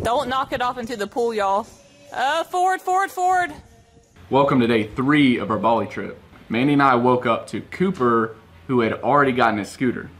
Don't knock it off into the pool, y'all. Forward, forward, forward. Welcome to day 3 of our Bali trip. Mandy and I woke up to Cooper, who had already gotten his scooter.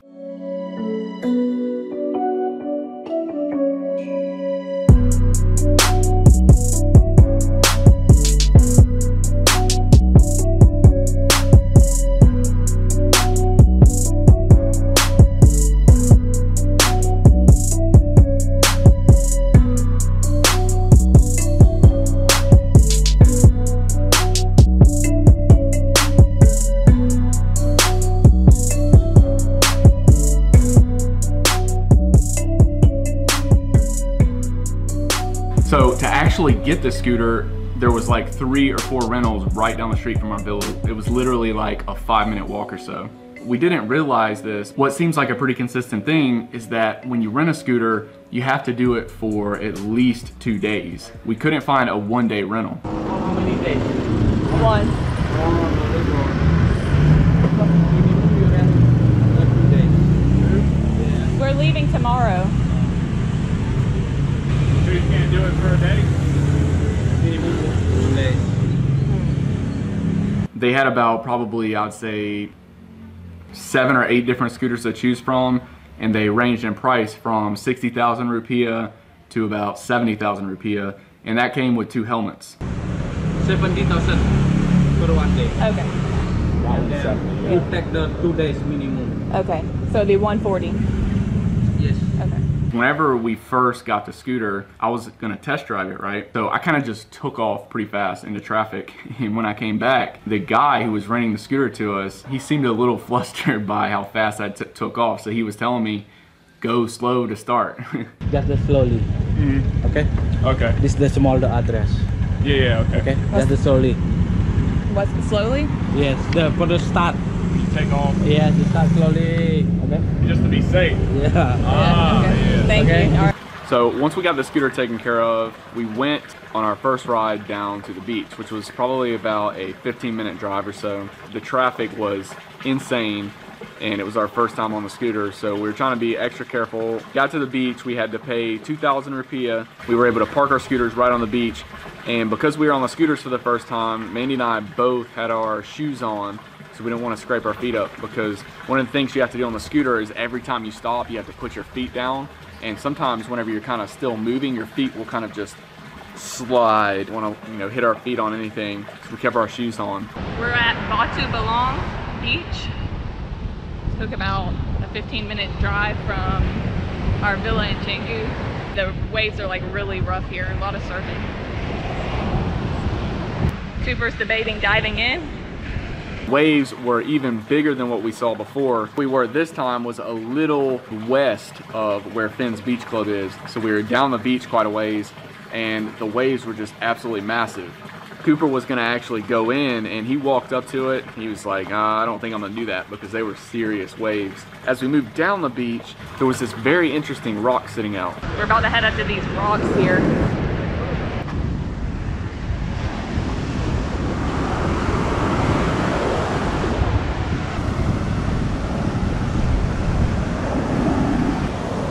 So to actually get the scooter, there was like 3 or 4 rentals right down the street from our villa. It was literally like a 5-minute walk or so. We didn't realize this. What seems like a pretty consistent thing is that when you rent a scooter, you have to do it for at least 2 days. We couldn't find a 1-day rental. How many days? 1. We're leaving tomorrow. So you can't do it for a day? They had about probably, I'd say, 7 or 8 different scooters to choose from, and they ranged in price from 60,000 rupiah to about 70,000 rupiah, and that came with 2 helmets. 70,000 for 1 day. Okay. And then you take the 2 days minimum. Okay. So it'd be 140. Yes. Okay. Whenever we first got the scooter, I was gonna test drive it, right? So I kind of just took off pretty fast into traffic. And when I came back, the guy who was renting the scooter to us, he seemed a little flustered by how fast I took off. So he was telling me, go slow to start. Just the slowly. Mm-hmm. Okay? Okay. This is the small the address. Yeah, okay. Okay? Just the slowly. What's slowly? Yes, for the start. Just take off. Yes, you start slowly. Okay? Just to be safe. Yeah. Ah, okay. yeah. Thank Okay. you. All right. So once we got the scooter taken care of, we went on our first ride down to the beach, which was probably about a 15-minute drive or so. The traffic was insane, and it was our first time on the scooter, so we were trying to be extra careful. Got to the beach, we had to pay 2,000 rupiah. We were able to park our scooters right on the beach, and because we were on the scooters for the first time, Mandy and I both had our shoes on, so we didn't want to scrape our feet up, because one of the things you have to do on the scooter is every time you stop, you have to put your feet down. And sometimes whenever you're kind of still moving, your feet will kind of just slide, want to hit our feet on anything. So we kept our shoes on. We're at Batu Balang Beach. Took about a 15-minute drive from our villa in Canggu. The waves are like really rough here, a lot of surfing. Cooper's debating diving in. Waves were even bigger than what we saw before. We were this time was a little west of where Finn's Beach Club is. So we were down the beach quite a ways, and the waves were just absolutely massive. Cooper was gonna actually go in, and he walked up to it. He was like, I don't think I'm gonna do that, because they were serious waves. As we moved down the beach, there was this very interesting rock sitting out. We're about to head up to these rocks here.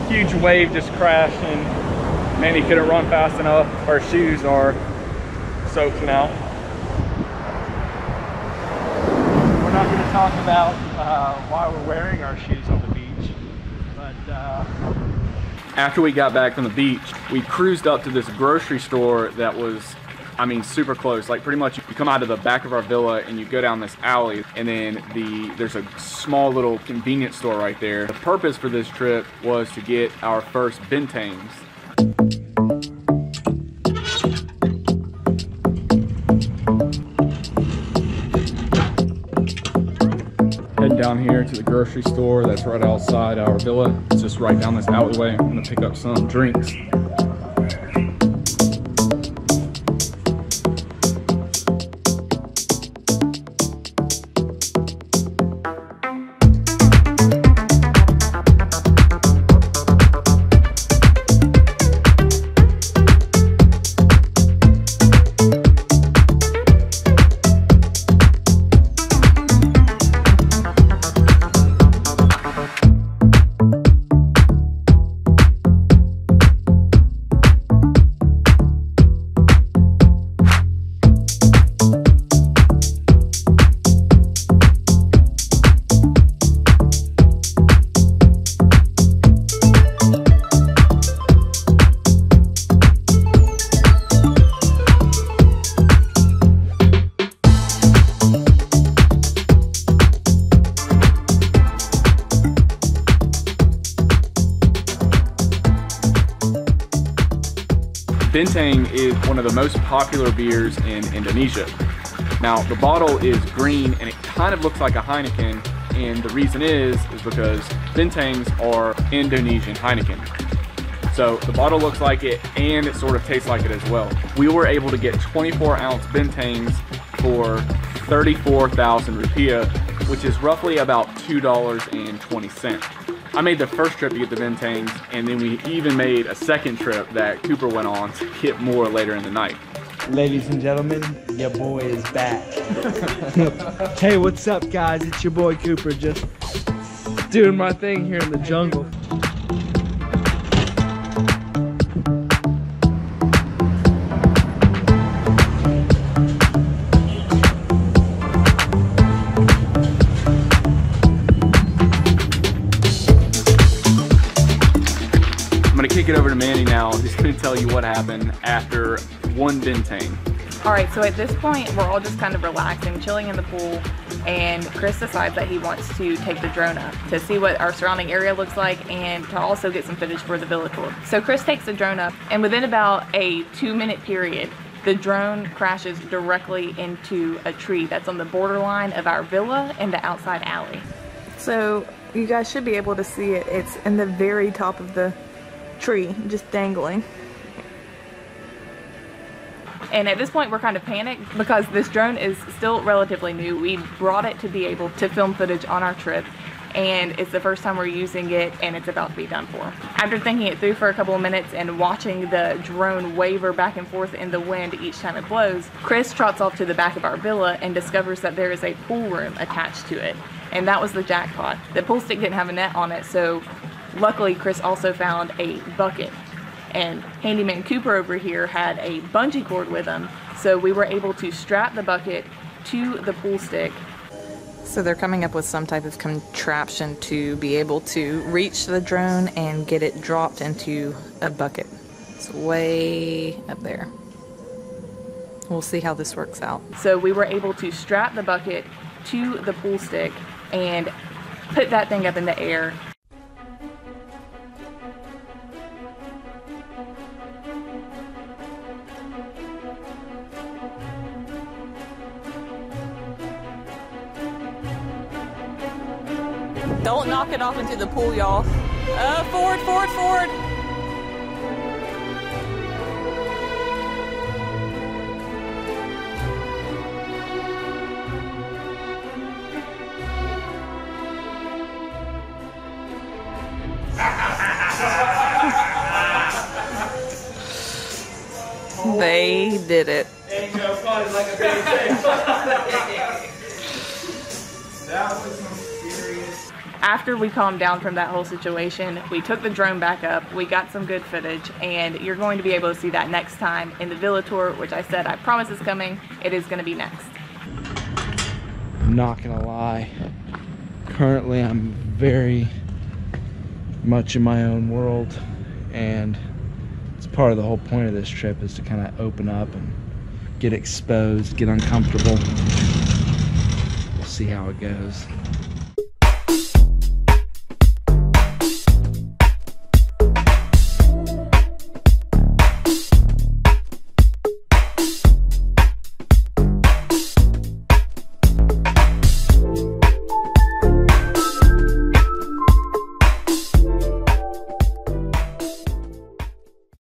Huge wave just crashed, and Mandy couldn't run fast enough. Our shoes are soaked now. We're not going to talk about why we're wearing our shoes on the beach, but After we got back from the beach, we cruised up to this grocery store that was, I mean, super close. Like pretty much you come out of the back of our villa and you go down this alley, and then there's a small little convenience store right there. The purpose for this trip was to get our first Bintangs. Head down here to the grocery store that's right outside our villa. It's just right down this alleyway. I'm gonna pick up some drinks. Bintang is one of the most popular beers in Indonesia. Now, the bottle is green and it kind of looks like a Heineken, and the reason is because Bintangs are Indonesian Heineken. So the bottle looks like it and it sort of tastes like it as well. We were able to get 24-ounce Bintangs for 34,000 rupiah, which is roughly about $2.20. I made the first trip to get the Bintangs, and then we even made a second trip that Cooper went on to get more later in the night. Ladies and gentlemen, your boy is back. Hey, what's up, guys? It's your boy Cooper, just doing my thing here in the jungle. I'm gonna kick it over to Manny now. He's gonna tell you what happened after one Bintang. All right, so at this point, we're all just kind of relaxing, chilling in the pool, and Chris decides that he wants to take the drone up to see what our surrounding area looks like and to also get some footage for the villa tour. So Chris takes the drone up, and within about a 2-minute period, the drone crashes directly into a tree that's on the borderline of our villa and the outside alley. So you guys should be able to see it. It's in the very top of the tree, just dangling. And at this point, we're kind of panicked because this drone is still relatively new. We brought it to be able to film footage on our trip, and it's the first time we're using it, and it's about to be done for. After thinking it through for a couple of minutes and watching the drone waver back and forth in the wind each time it blows, Chris trots off to the back of our villa and discovers that there is a pool room attached to it. And that was the jackpot. The pool stick didn't have a net on it, so luckily Chris also found a bucket. And handyman Cooper over here had a bungee cord with him, so we were able to strap the bucket to the pool stick. So they're coming up with some type of contraption to be able to reach the drone and get it dropped into a bucket. It's way up there. We'll see how this works out. So we were able to strap the bucket to the pool stick and put that thing up in the air. Don't knock it off into the pool, y'all. Forward, forward, forward. They did it. Ain't no fun like a big thing. That was some serious. After we calmed down from that whole situation, we took the drone back up, we got some good footage, and you're going to be able to see that next time in the villa tour, which I said I promise is coming. It is going to be next. I'm not gonna lie. Currently, I'm very much in my own world, and it's part of the whole point of this trip is to kind of open up and get exposed, get uncomfortable. We'll see how it goes.